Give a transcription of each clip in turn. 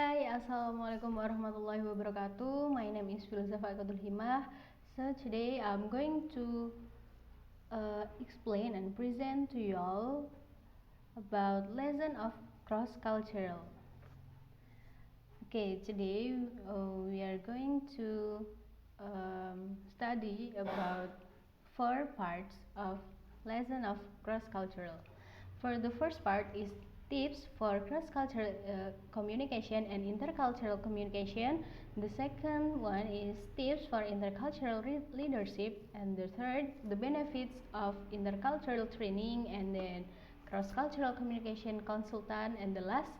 Hai, Assalamualaikum warahmatullahi wabarakatuh. My name is Filza Faiqotul Himah. So today I'm going to explain and present to you all about lesson of cross-cultural. Okay, today we are going to study about 4 parts of lesson of cross-cultural. For the first part is tips for cross-cultural communication and intercultural communication. The second one is tips for intercultural leadership, and the third, the benefits of intercultural training, and then cross-cultural communication consultant, and the last,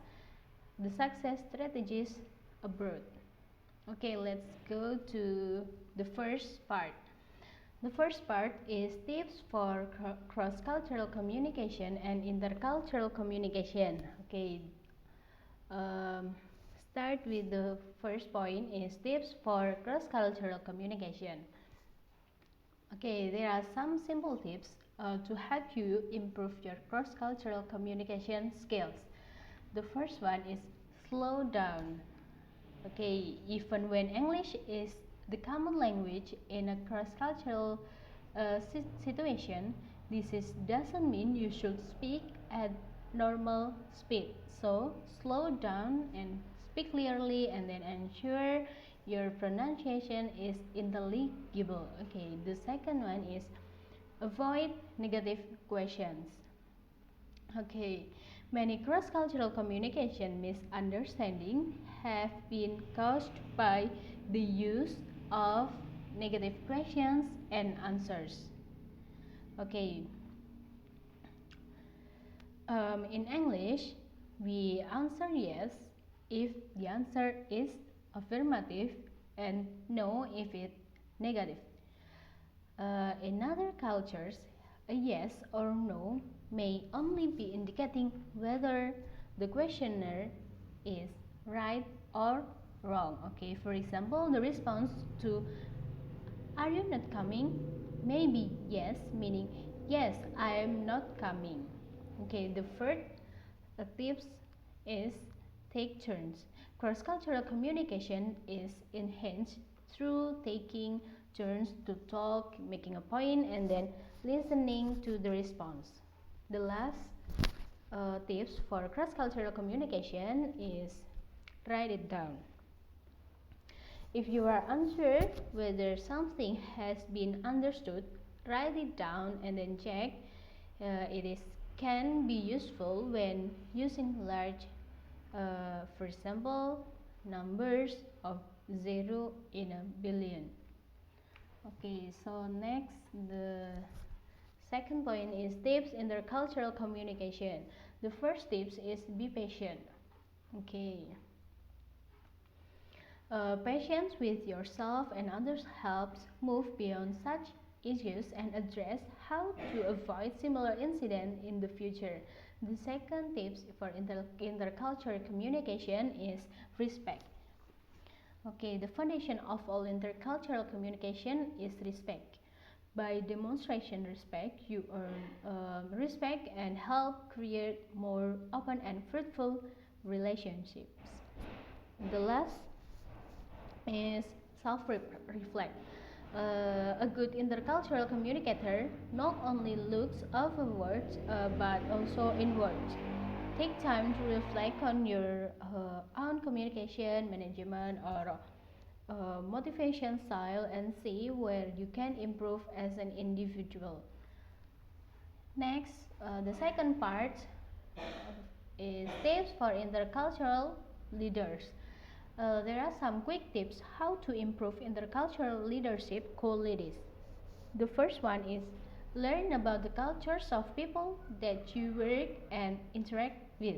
the success strategies abroad. Okay, let's go to the first part. The first part is tips for cross-cultural communication and intercultural communication. Okay, start with the first point is tips for cross-cultural communication. Okay, there are some simple tips to help you improve your cross-cultural communication skills. The first one is slow down. Okay, even when English is the common language in a cross-cultural situation, doesn't mean you should speak at normal speed. So slow down and speak clearly, and then ensure your pronunciation is intelligible. Okay, the second one is avoid negative questions. Okay, many cross-cultural communication misunderstandings have been caused by the use of negative questions and answers. Okay, in English, we answer yes if the answer is affirmative and no if it's negative. In other cultures, a yes or no may only be indicating whether the questioner is right or wrong. Okay, for example, the response to "Are you not coming?" may be yes, meaning yes, I am not coming. Okay, the third tips is take turns. Cross-cultural communication is enhanced through taking turns to talk, making a point, and then listening to the response. The last tips for cross-cultural communication is write it down. If you are unsure whether something has been understood, write it down and then check. It can be useful when using large, for example, numbers of 0 in a billion. Okay, so next, the second point is tips in intercultural communication. The first tips is be patient. Okay. Patience with yourself and others helps move beyond such issues and address how to avoid similar incidents in the future. The second tips for intercultural communication is respect. Okay, the foundation of all intercultural communication is respect. By demonstration respect, you earn respect and help create more open and fruitful relationships. The last is self-reflect. A good intercultural communicator not only looks over words but also inwards. Take time to reflect on your own communication, management, or motivation style and see where you can improve as an individual. Next, the second part is tips for intercultural leaders. There are some quick tips how to improve intercultural leadership qualities. The first one is learn about the cultures of people that you work and interact with.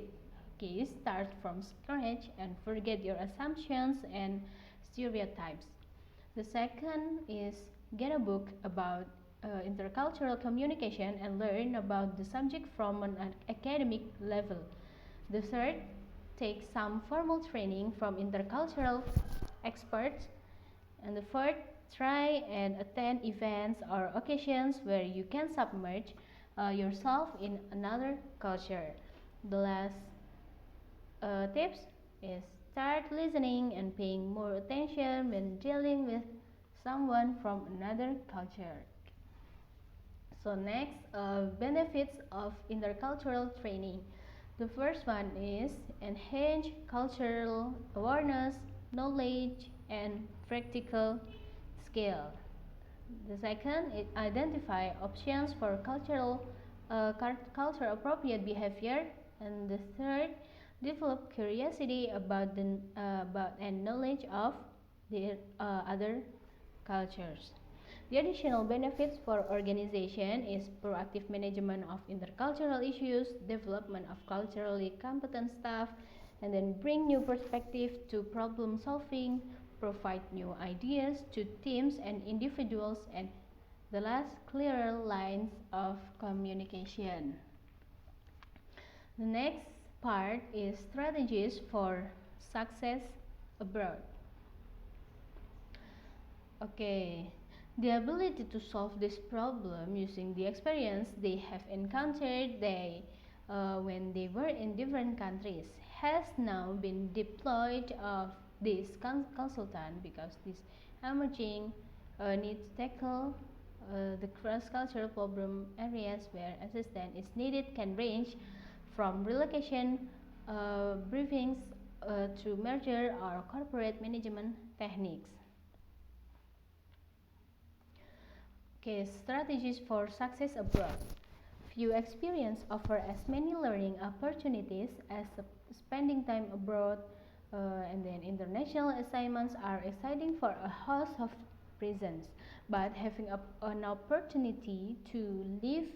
Okay, start from scratch and forget your assumptions and stereotypes. The second is get a book about intercultural communication and learn about the subject from an academic level. The third, take some formal training from intercultural experts. And the fourth, try and attend events or occasions where you can submerge yourself in another culture. The last tips is start listening and paying more attention when dealing with someone from another culture. So next, benefits of intercultural training. The first one is enhance cultural awareness, knowledge, and practical skill. The second is identify options for culture appropriate behavior, and the third, develop curiosity about and knowledge of the other cultures. The additional benefits for organization is proactive management of intercultural issues, development of culturally competent staff, and then bring new perspective to problem solving, provide new ideas to teams and individuals, and the last, clearer lines of communication. The next part is strategies for success abroad. Okay, the ability to solve this problem using the experience they have encountered when they were in different countries has now been deployed of this consultant, because this emerging needs tackle the cross-cultural problem areas where assistance is needed can range from relocation briefings to merger or corporate management techniques. Okay, strategies for success abroad. Few experience offer as many learning opportunities as spending time abroad, and then international assignments are exciting for a host of reasons, but having an opportunity to live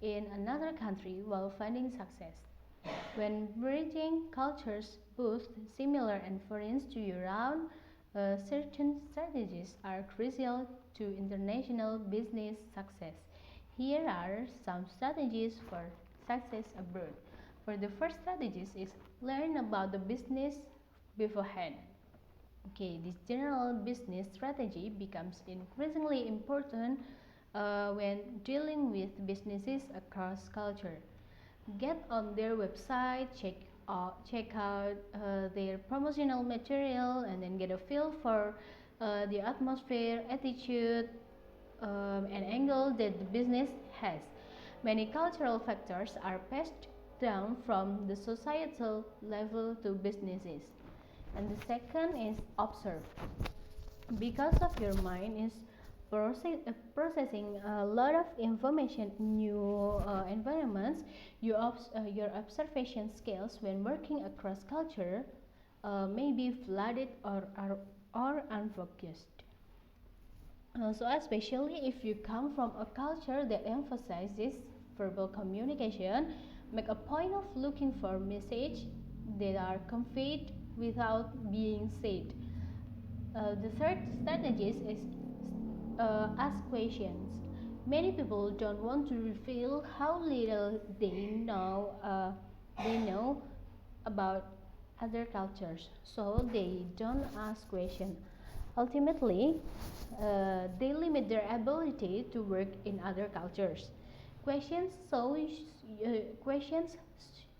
in another country while finding success. When bridging cultures, both similar and foreign to your own, certain strategies are crucial to international business success. Here are some strategies for success abroad. For the first strategies is learn about the business beforehand. Okay, this general business strategy becomes increasingly important when dealing with businesses across culture. Get on their website, check out their promotional material, and then get a feel for the atmosphere, attitude, and angle that the business has. Many cultural factors are passed down from the societal level to businesses. And the second is observe. Because of your mind is processing a lot of information in new environments, your observation skills when working across culture may be flooded or unfocused. So especially if you come from a culture that emphasizes verbal communication, make a point of looking for messages that are conveyed without being said. The third strategy is ask questions. Many people don't want to reveal how little they know about other cultures, so they don't ask questions. Ultimately, they limit their ability to work in other cultures. Questions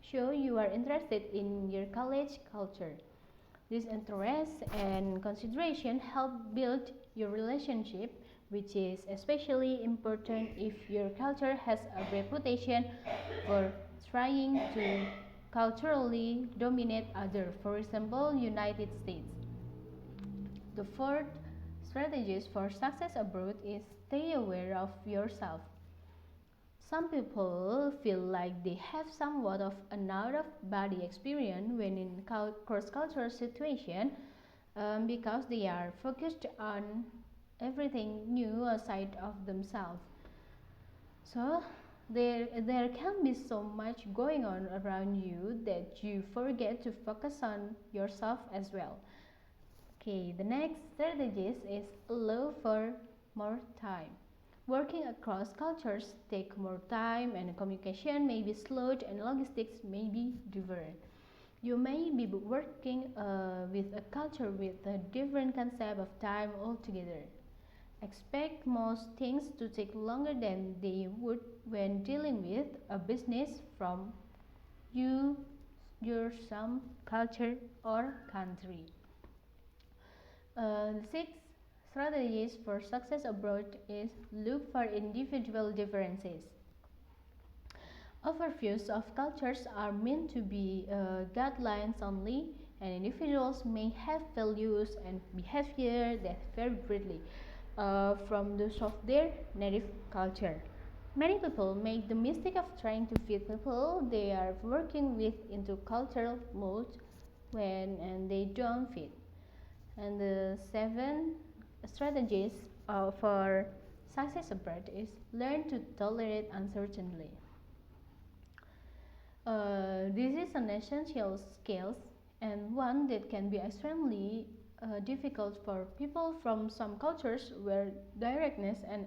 show you are interested in your college culture. This interest and consideration help build your relationship, which is especially important if your culture has a reputation for trying to culturally dominate other, for example, United States. The fourth strategies for success abroad is stay aware of yourself. Some people feel like they have somewhat of an out-of-body experience when in cross-cultural situation, because they are focused on everything new aside of themselves. So there can be so much going on around you that you forget to focus on yourself as well. Okay, the next strategies is allow for more time. Working across cultures take more time, and communication may be slowed and logistics may be diverted. You may be working with a culture with a different concept of time altogether. Expect most things to take longer than they would when dealing with a business from you your some culture or country. Six strategies for success abroad is look for individual differences. Overviews of cultures are meant to be guidelines only, and individuals may have values and behavior that vary greatly from those of their native culture. Many people make the mistake of trying to fit people they are working with into cultural mold when and they don't fit. And the seven strategies for success abroad is learn to tolerate uncertainty. This is an essential skill and one that can be extremely difficult for people from some cultures where directness and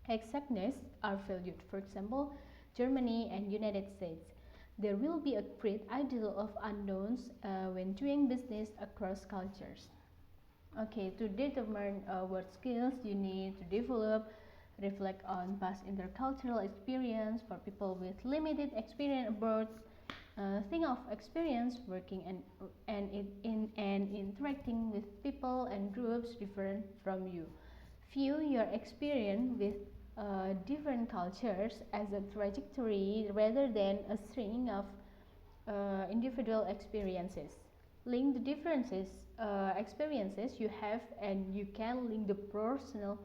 exactness are valued. For example, Germany and United States. There will be a great deal of unknowns when doing business across cultures. Okay, to determine what skills you need to develop, reflect on past intercultural experience for people with limited experience abroad. Think of experience working and interacting with people and groups different from you. View your experience with different cultures as a trajectory rather than a string of individual experiences. Link the differences experiences you have, and you can link the personal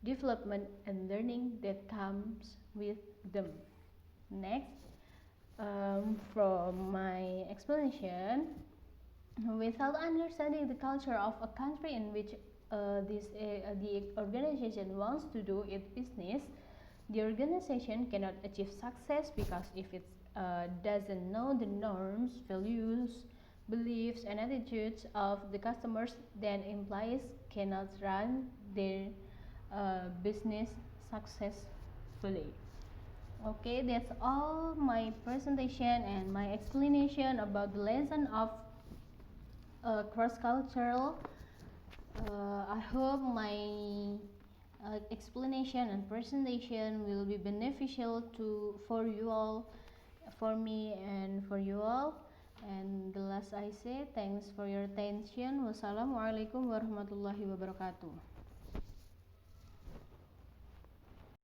development and learning that comes with them. Next, from my explanation, without understanding the culture of a country in which the organization wants to do its business, the organization cannot achieve success because if it doesn't know the norms, values, beliefs, and attitudes of the customers, then employees cannot run their business successfully. Okay, that's all my presentation and my explanation about the lesson of cross-cultural. I hope my explanation and presentation will be beneficial to for you all, for me and for you all. And the last I say, thanks for your attention. Wassalamualaikum warahmatullahi wabarakatuh.